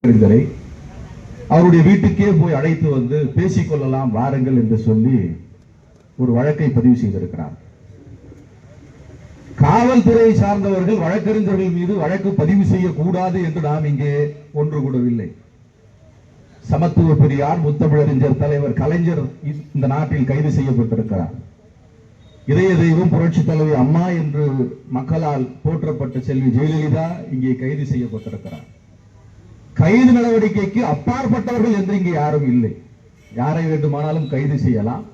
அவருடைய வீட்டுக்கே போய் அழைத்து வந்து பேசிக்கொள்ளலாம் வாருங்கள் என்று சொல்லி ஒரு வழக்கை பதிவு செய்திருக்கிறார். காவல்துறையை சார்ந்தவர்கள் வழக்கறிஞர்கள் மீது வழக்கு பதிவு செய்யக்கூடாது என்று நாம் இங்கே ஒன்று கூடவில்லை. சமத்துவ பெரியார் முத்தமிழறிஞர் தலைவர் கலைஞர் இந்த நாட்டில் கைது செய்யப்பட்டிருக்கிறார். இதய தெய்வம் புரட்சி தலைவி அம்மா என்று மக்களால் போற்றப்பட்ட செல்வி ஜெயலலிதா இங்கே கைது செய்யப்பட்டிருக்கிறார். கைது நடவடிக்கைக்கு அப்பாற்பட்டவர்கள் என்று இங்கே யாரும் இல்லை. யாரை வேண்டுமானாலும் கைது செய்யலாம்.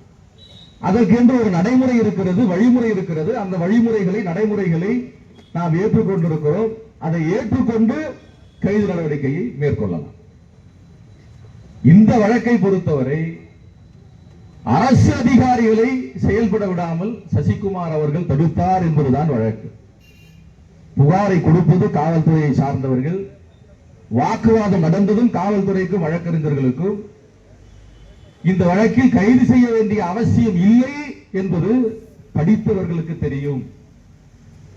அதற்கென்று ஒரு நடைமுறை இருக்கிறது, வழிமுறை இருக்கிறது. அந்த வழிமுறைகளை நடைமுறைகளை நாம் ஏற்றுக்கொண்டிருக்கிறோம். அதை ஏற்றுக்கொண்டு கைது நடவடிக்கையை மேற்கொள்ளலாம். இந்த வழக்கை பொறுத்தவரை அரசு அதிகாரிகளை செயல்பட விடாமல் சசிகுமார் அவர்கள் தடுத்தார் என்பதுதான் வழக்கு. புகாரை கொடுப்பது காவல்துறையை சார்ந்தவர்கள். வாக்குவாதம் நடந்ததும் காவல்துறைக்கும் வழக்கறிஞர்களுக்கும் இந்த வழக்கில் கைது செய்ய வேண்டிய அவசியம் இல்லை என்பது படித்தவர்களுக்கு தெரியும்.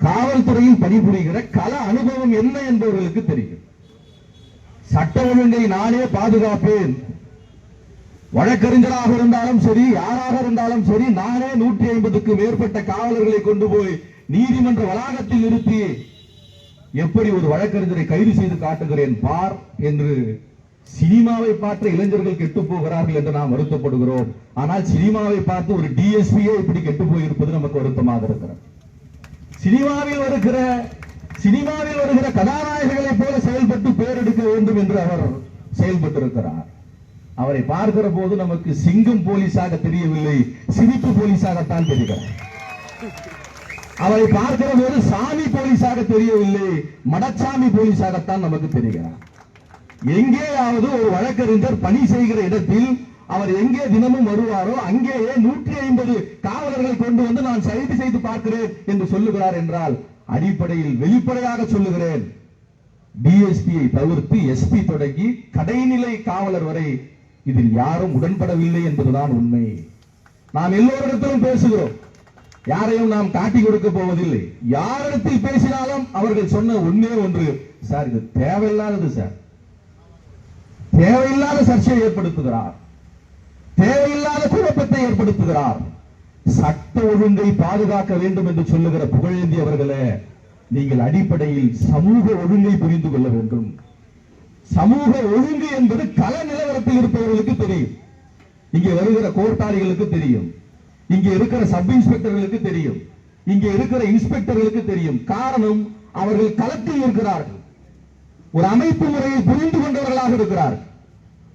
காவல்துறையில் பணிபுரிகிற கள அனுபவம் என்ன என்பவர்களுக்கு தெரியும். சட்ட ஒழுங்கை நானே பாதுகாப்பேன், வழக்கறிஞராக இருந்தாலும் சரி, யாராக இருந்தாலும் சரி, நானே 150க்கும் மேற்பட்ட காவலர்களை கொண்டு போய் நீதிமன்ற வளாகத்தில் நிறுத்தி எப்படி ஒரு வழக்கறிஞரை கைது செய்து காட்டுகிறேன் பார் என்று சினிமாவை பார்த்த இளைஞர்கள் கெட்டு போகிறார்கள் என்று நாம் வருத்தப்படுகிறோம். ஆனால் சினிமாவை பார்த்து ஒரு டிஎஸ்பியே இப்படி கெட்டு போயிருப்பது நமக்கு வருத்தமாக இருக்கிறது. சினிமாவில் வருகிற கதாநாயகர்களை போல செயல்பட்டு பேரெடுக்க வேண்டும் என்று அவர் செயல்பட்டிருக்கிறார். அவரை பார்க்கிற போது நமக்கு சிங்கம் போலீஸாக தெரியவில்லை, சிரிப்பு போலீஸாகத்தான் தெரிகிறார். அவரை பார்க்கிற போது சாமி போலீஸாக தெரியவில்லை, மடச்சாமி போலீஸாகத்தான் நமக்கு தெரிகிறார். எங்கேயாவது ஒரு வழக்கறிஞர் பணி செய்கிற இடத்தில் அவர் எங்கே தினமும் வருவாரோ அங்கேயே 150 காவலர்களை கொண்டு வந்து நான் கைது செய்து பார்க்கிறேன் என்று சொல்லுகிறார் என்றால் அடிப்படையில் வெளிப்படையாக சொல்லுகிறேன், டிஎஸ்பியை தவிர்த்து எஸ்பி தொடங்கி கடைநிலை காவலர் வரை இதில் யாரும் உடன்படவில்லை என்பதுதான் உண்மை. நாம் எல்லோரிடத்திலும் பேசுகிறோம், யாரையும் நாம் காட்டி கொடுக்க போவதில்லை. யாரிடத்தில் பேசினாலும் அவர்கள் சொன்ன ஒன்னே ஒன்று, சார் இது தேவையில்லாதது, சார் தேவையில்லாத சர்ச்சையை ஏற்படுத்துகிறார், தேவையில்லாத குழப்பத்தை ஏற்படுத்துகிறார். சட்ட ஒழுங்கை பாதுகாக்க வேண்டும் என்று சொல்லுகிற புகழேந்தி அவர்களே, நீங்கள் அடிப்படையில் சமூக ஒழுங்கை புரிந்து கொள்ள வேண்டும். சமூக ஒழுங்கு என்பது கள நிலவரத்தில் இருப்பவர்களுக்கு தெரியும். இங்கே வருகிற கோர்ட்டாளிகளுக்கு தெரியும், இங்கே இருக்கிற சப் இன்ஸ்பெக்டர்களுக்கு தெரியும், இங்கே இருக்கிற இன்ஸ்பெக்டர்களுக்கு தெரியும். காரணம், அவர்கள் களத்தில் இருக்கிறார்கள், ஒரு அமைப்பு முறையை புரிந்து கொண்டவர்களாக இருக்கிறார்கள்.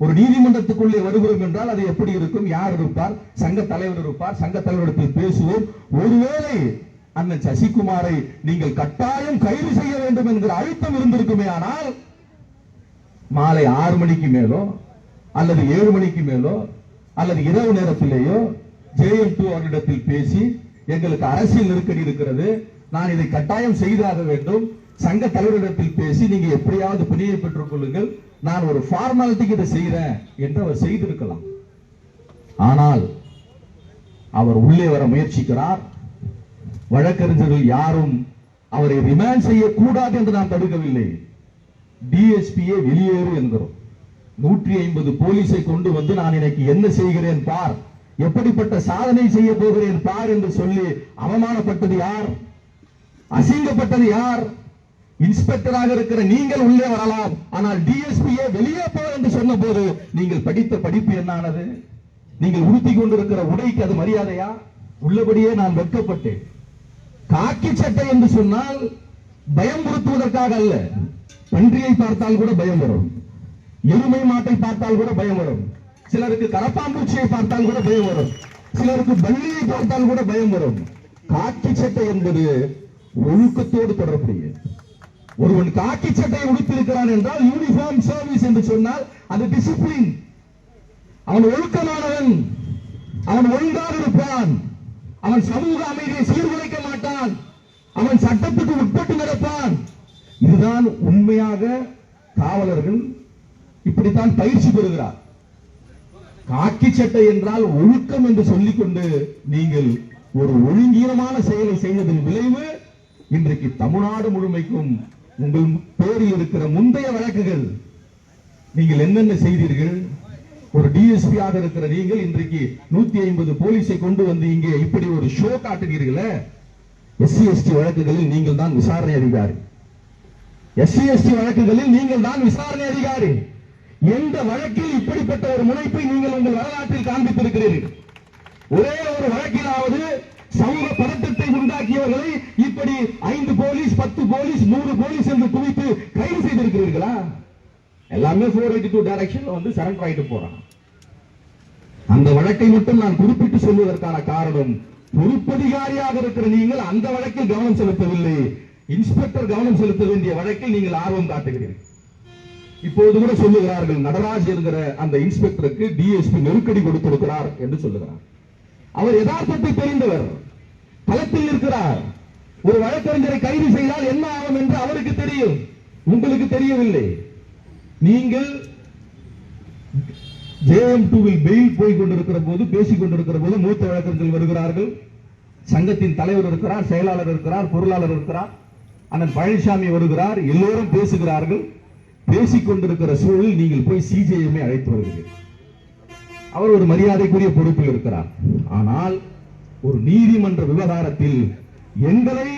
ஒரு நீதிமன்றத்துக்குள்ளே வருகிறோம் என்றால் அது எப்படி இருக்கும், யார் இருப்பார், சங்க தலைவர் இருப்பார், சங்க தலைவரிடத்தில் பேசுவோம். ஒருவேளை அண்ணன் சசிகுமாரை நீங்கள் கட்டாயம் கைது செய்ய வேண்டும் என்கிற அழுத்தம் இருந்திருக்குமே ஆனால் மாலை 6 மணிக்கு மேலோ அல்லது 7 மணிக்கு மேலோ அல்லது இரவு நேரத்திலேயோ JM2 அவரிடத்தில் பேசி எங்களுக்கு அரசியல் நெருக்கடி இருக்கிறது, நான் இதை கட்டாயம் செய்தாக வேண்டும், சங்க தலைவரிடத்தில் பேசி நீங்க எப்படியாவது பிணையை பெற்றுக் கொள்ளுங்கள், நான் ஒரு ஃபார்மாலிட்டிக்கு இதை செய்யறேன் என்று அவர் செய்திருக்கலாம். ஆனால் அவர் உள்ளே வர முயற்சிக்கிறார். வழக்கறிஞர்கள் யாரும் அவரை ரிமாண்ட் செய்யக்கூடாது என்று நாம் தடுக்கவில்லை. டிஎஸ்பியை வெளியேறு என்கிறோம். 150 போலீஸை கொண்டு வந்து நான் இன்னைக்கு என்ன செய்கிறேன் பார், எப்படிப்பட்ட சாதனை செய்ய போகிறேன் பார் என்று சொல்லி அவமானப்பட்டது யார், அசிங்கப்பட்டது யார்? இன்ஸ்பெக்டராக இருக்கிற நீங்கள் உள்ளே வரலாம், ஆனால் டிஎஸ்பியை வெளியே போ என்று சொன்ன போது நீங்கள் படித்த படிப்பு என்னானது? நீங்கள் உடுத்தி கொண்டிருக்கிற உடைக்கு அது மரியாதையா? உள்ளபடியே நான் வெட்கப்பட்டேன். காக்கி சட்டை என்று சொன்னால் பயமுறுத்துவதற்காக அல்ல. பன்றியை பார்த்தால் கூட பயம் வரும், எருமை மாட்டை பார்த்தால் கூட பயம் வரும், சிலருக்கு கரப்பாம்பூச்சியை பார்த்தால் கூட பயம் வரும், சிலருக்கு பள்ளியை பார்த்தால் கூட பயம் வரும். காக்கி சட்டை என்பது ஒழுக்கத்தோடு தொடர்புடையது. ஒருவன் காக்கி சட்டையை உடுத்திருக்கிறான் என்றால் யூனிஃபார்ம் சர்வீஸ் என்று சொன்னால் அது டிசிப்ளின். அவன் ஒழுக்கமானவன், அவன் ஒழுங்காக இருப்பான், அவன் சமூக அமைதியை சீர்குலைக்க மாட்டான், அவன் சட்டத்துக்கு உட்பட்டு நடப்பான். இதுதான் உண்மையாக காவலர்கள் இப்படித்தான் பயிற்சி பெறுகிறார். காக்கி சட்டை என்றால் ஒழுக்கம் என்று சொல்லிக்கொண்டு நீங்கள் ஒரு ஒழுங்கீனமான செயலை செய்ததன் விளைவு இன்றைக்கு தமிழ்நாடு முழுமைக்கும் உங்கள் பேரில் இருக்கிற முந்தைய வழக்குகள் நீங்கள் என்னென்ன செய்தீர்கள்? ஒரு டிஎஸ்பி ஆக இருக்கிற நீங்கள் இன்றைக்கு 150 போலீஸை கொண்டு வந்து இங்கே இப்படி ஒரு ஷோ காட்டுகிறீர்களே. எஸ்சி எஸ்டி வழக்குகளில் நீங்கள் தான் விசாரணை அதிகாரி. எஸ்சி எஸ்டி வழக்குகளில் நீங்கள் தான் விசாரணை அதிகாரி. எந்த வழக்கில் இப்படிப்பட்ட ஒரு முனைப்பை நீங்கள் உங்கள் வரலாற்றில் காண்பித்திருக்கிறீர்கள்? ஒரே ஒரு வழக்கிலாவது சமூக பதட்டத்தை உண்டாக்கியவர்களை இப்படி 5 போலீஸ் 10 போலீஸ் 100 போலீஸ் என்று குவித்து கைது செய்திருக்கிறீர்களா? எல்லாமே 482 டைரக்ஷன்ல வந்து சரண்டர் ஆயிட்டு போறான். அந்த வழக்கை மட்டும் நான் குறிப்பிட்டு சொல்வதற்கான காரணம், பொறுப்பதிகாரியாக இருக்கிற நீங்கள் அந்த வழக்கில் கவனம் செலுத்தவில்லை. இன்ஸ்பெக்டர் கவனம் செலுத்த வேண்டிய வழக்கில் நீங்கள் ஆர்வம் காட்டுகிறீர்கள். இப்போது கூட சொல்லுகிறார்கள், நடராஜ் என்கிற அந்த இன்ஸ்பெக்டருக்கு டிஎஸ்பி நெருக்கடி கொடுத்திருக்கிறார் என்று சொல்லுகிறார். அவர் யதார்த்தத்தை தெரிந்தவர், களத்தில் இருக்கிறார். ஒரு வழக்கறிஞரை கைது செய்தால் என்ன ஆகும் என்று அவருக்கு தெரியும், உங்களுக்கு தெரியவில்லை. நீங்கள் JM2வில் பெயில் போய் கொண்டிருக்கிற போது, பேசிக் கொண்டிருக்கிற போது மூத்த வழக்கறிஞர்கள் வருகிறார்கள். சங்கத்தின் தலைவர் இருக்கிறார், செயலாளர் இருக்கிறார், பொருளாளர் இருக்கிறார், அண்ணன் பழனிசாமி வருகிறார். எல்லோரும் பேசுகிறார்கள். பேசிக் கொண்டிருக்கிற சூழலில் நீங்கள் போய் சிஜேஎம் அழைத்து வருகிறீர்கள். அவர் ஒரு மரியாதைக்குரிய பொறுப்பில் இருக்கிறார். ஆனால் ஒரு நீதிமன்ற விவகாரத்தில் எங்களை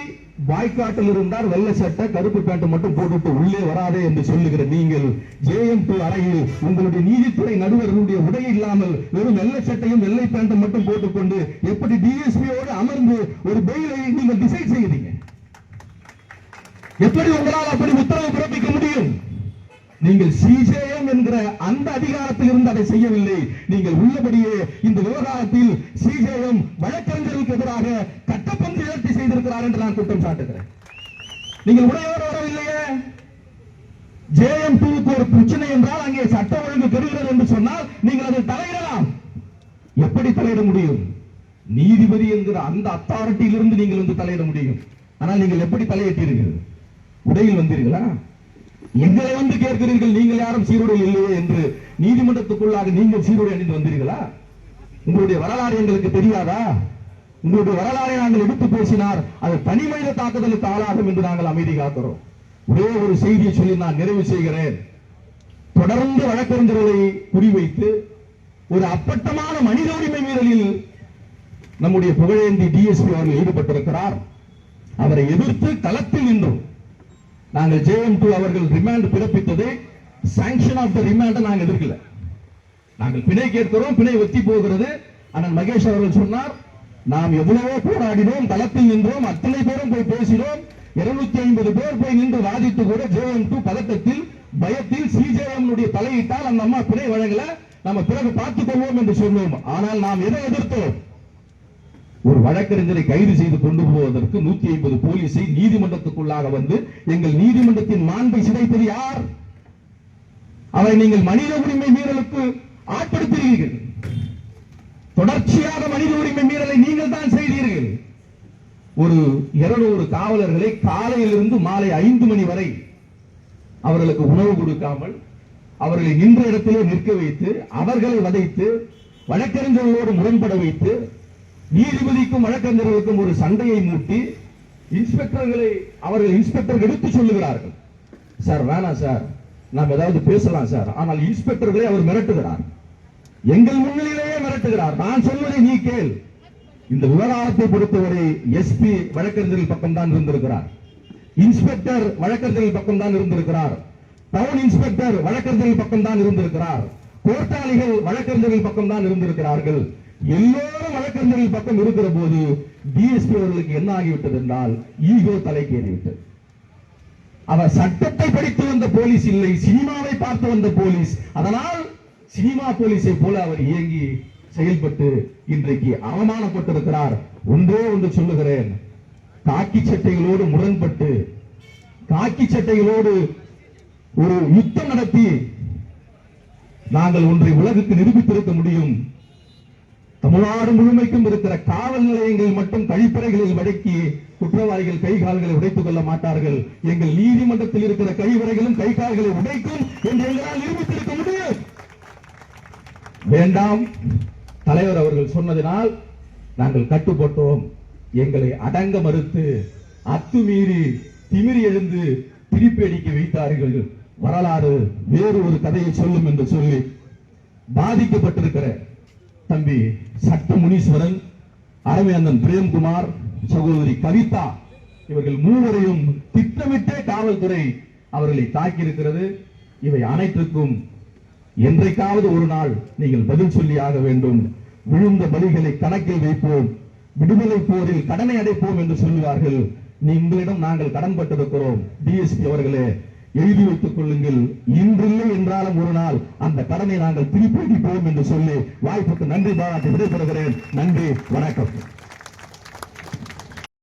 பாய்காட்டில் இருந்தார், வெள்ளை சட்டை கருப்பு பேண்ட் மட்டும் போட்டுட்டு உள்ளே வராதே என்று சொல்லுகிற நீங்கள் JM2 அறையில் உங்களுடைய நீதித்துறை நடுவர்களுடைய உடை இல்லாமல் வெறும் வெள்ளை சட்டையும் வெள்ளை பேண்ட்டும் மட்டும் போட்டுக்கொண்டு எப்படி டிஎஸ்பியோடு அமர்ந்து ஒரு பெயிலை நீங்கள் டிசைட் செய்கிறீங்க? எப்படி உங்களால் அப்படி உத்தரவு பிறப்பிக்க முடியும்? நீங்கள் சிஜேஎம் என்கிற அந்த அதிகாரத்தில் இருந்து அதை செய்யவில்லை. நீங்கள் உள்ளபடியே இந்த விவகாரத்தில் சிஜேஎம் வழக்கறிஞர்களுக்கு எதிராக கட்டப்பந்து இழத்தி செய்திருக்கிறார் என்று நான் குற்றம் சாட்டுகிறேன். நீங்கள் உடையோடு வரவில்லையே. JM2க்கு ஒரு பிரச்சனை என்றால் அங்கே சட்ட ஒழுங்கு பெறுகிறது என்று சொன்னால் நீங்கள் அதை தலையிடலாம். எப்படி தலையிட முடியும்? நீதிபதி என்கிற அந்த அத்தாரிட்டியிலிருந்து நீங்கள் வந்து தலையிட முடியும். ஆனால் நீங்கள் எப்படி தலையிட்டீர்கள்? உடையில் வந்தீர்களா? எங்களை வந்து கேட்கிறீர்கள், நீங்கள் யாரும் சீருடையில் இல்லையே என்று. நீதிமன்றத்துக்குள்ளாக நீங்கள் சீருடை அணிந்து வந்தீர்களா? உங்களுடைய வரலாறு எங்களுக்கு தெரியாதா? உங்களுடைய வரலாறை நாங்கள் எடுத்து பேசினார் அது தனி மனித தாக்குதலுக்கு ஆளாகும் என்று நாங்கள் அமைதி காக்கிறோம். ஒரே ஒரு செய்தியை சொல்லி நான் நிறைவு செய்கிறேன். தொடர்ந்து வழக்கறிஞர்களை குறிவைத்து ஒரு அப்பட்டமான மனித உரிமை மீறலில் நம்முடைய புகழேந்தி டிஎஸ்பி அவர்கள் ஈடுபட்டிருக்கிறார். அவரை எதிர்த்து களத்தில் நின்றோம். நாங்கள் JM2 அவர்கள் ரிமாண்ட் பிறப்பித்தது சாங்ஷன் ஆஃப் த ரிமாண்ட் நாங்கள் எதிர்க்கல. நாங்கள் பிணை கேட்கிறோம், பிணை ஒத்தி போகிறது. அண்ணன் மகேஷ் அவர்கள் சொன்னார், நாம் எவ்வளவோ போராடினோம், களத்தில் நின்றோம், அத்தனை பேரும் போய் பேசினோம், 250 பேர் போய் நின்று வாதித்து கூட JM2 பதட்டத்தில் பயத்தில் சிஜேஎம் தலையிட்டால் அந்த அம்மா பிணை வழங்கல, நம்ம பிறகு பார்த்துக் கொள்வோம் என்று சொன்னோம். ஆனால் நாம் எதை எதிர்த்தோம்? ஒரு வழக்கறிஞரை கைது செய்து கொண்டு போவதற்கு 150 போலீஸை நீதிமன்றத்துக்குள்ளாக வந்து எங்கள் நீதிமன்றத்தின் மாண்பை சிதைப்பது யார்? அவரை நீங்கள் மனித உரிமை மீறலுக்கு ஆட்படுத்துகிறீர்கள். தொடர்ச்சியாக மனித உரிமை மீறலை நீங்கள் தான் செய்தீர்கள். ஒரு 200 காவலர்களை காலையிலிருந்து மாலை 5 மணி வரை அவர்களுக்கு உணவு கொடுக்காமல் அவர்களை நின்ற இடத்திலே நிற்க வைத்து அவர்களை வதைத்து வழக்கறிஞர்களோடு முரண்பட வைத்து நீதிபதிக்கும் வழக்கறிஞர்களுக்கும் ஒரு சண்டையை மூட்டி இன்ஸ்பெக்டர்களை அவர்கள் இன்ஸ்பெக்டர் எடுத்து சொல்லுகிறார்கள், சார் வேணாம் சார், நாம் ஏதாவது பேசலாம் சார். ஆனால் இன்ஸ்பெக்டர்களை அவர் மிரட்டுகிறார், எங்கள் முன்னிலையிலேயே மிரட்டுகிறார். நான் சொல்வதை நீ கேள். இந்த விவகாரத்தை பொறுத்தவரை எஸ்பி வழக்கறிஞர்கள் பக்கம் தான் இருந்திருக்கிறார், இன்ஸ்பெக்டர் வழக்கறிஞர்கள் பக்கம் தான் இருந்திருக்கிறார், டவுன் இன்ஸ்பெக்டர் வழக்கறிஞர்கள் பக்கம் தான் இருந்திருக்கிறார், கோர்ட்டாளிகள் வழக்கறிஞர்கள் பக்கம் தான் இருந்திருக்கிறார்கள். எல்லோரும் வழக்கறிஞர்கள் பக்கம் இருக்கிற போது டிஎஸ்பி அவர்களுக்கு என்ன ஆகிவிட்டது என்றால் ஈகோ தலைக்கேறிவிட்டது. அவர் சட்டத்தை படித்து வந்த போலீஸ் இல்லை, சினிமாவை பார்த்து வந்த போலீஸ். அதனால் சினிமா போலீஸை போல அவர் இயங்கி செயல்பட்டு இன்றைக்கு அவமானப்பட்டிருக்கிறார். ஒன்றே ஒன்று சொல்லுகிறேன், காக்கி சட்டைகளோடு முரண்பட்டு காக்கி சட்டைகளோடு ஒரு யுத்தம் நடத்தி நாங்கள் ஒன்றை உலகுக்கு நிரூபித்திருக்க முடியும். தமிழ்நாடு முழுமைக்கும் இருக்கிற காவல் நிலையங்கள் மட்டும் கழிப்பறைகளில் வடக்கி குற்றவாளிகள் கை கால்களை உடைத்துக் கொள்ள மாட்டார்கள். எங்கள் நீதிமன்றத்தில் இருக்கிற கைவரைகளும் கை கால்களை உடைக்கும் என்று எங்களால் நிரூபித்திருக்க முடியும். வேண்டாம், தலைவர் அவர்கள் சொன்னதினால் நாங்கள் கட்டுப்பட்டோம். எங்களை அடங்க மறுத்து அத்துமீறி திமிரி எழுந்து திருப்பி அடிக்க வைத்தார்கள். வரலாறு வேறு ஒரு கதையை சொல்லும் என்று சொல்லி பாதிக்கப்பட்டிருக்கிற தம்பி சட்ட முனீஸ்வரன், அரவேந்தன் பிரேம்குமார், சகோதரி கவிதா இவர்கள் மூவரையும் திட்டமிட்டே காவல்துறை அவர்களை தாக்கியிருக்கிறது. இவை அனைத்துக்கும் என்றைக்காவது ஒரு நாள் நீங்கள் பதில் சொல்லியாக வேண்டும். விழுந்த பலிகளை கணக்கில் வைப்போம், விடுதலை போரில் கடனை அடைப்போம் என்று சொல்லுவார்கள். உங்களிடம் நாங்கள் கடன் பட்டிருக்கிறோம். டிஎஸ்பி அவர்களே, எழுதி வைத்துக் கொள்ளுங்கள். இன்றில்லை என்றாலும் ஒரு நாள் அந்த கடனை நாங்கள் திருப்பி அளிப்போம் என்று சொல்லி வாய்ப்புக்கு நன்றி பாராட்டி விடைபெறுகிறேன். நன்றி, வணக்கம்.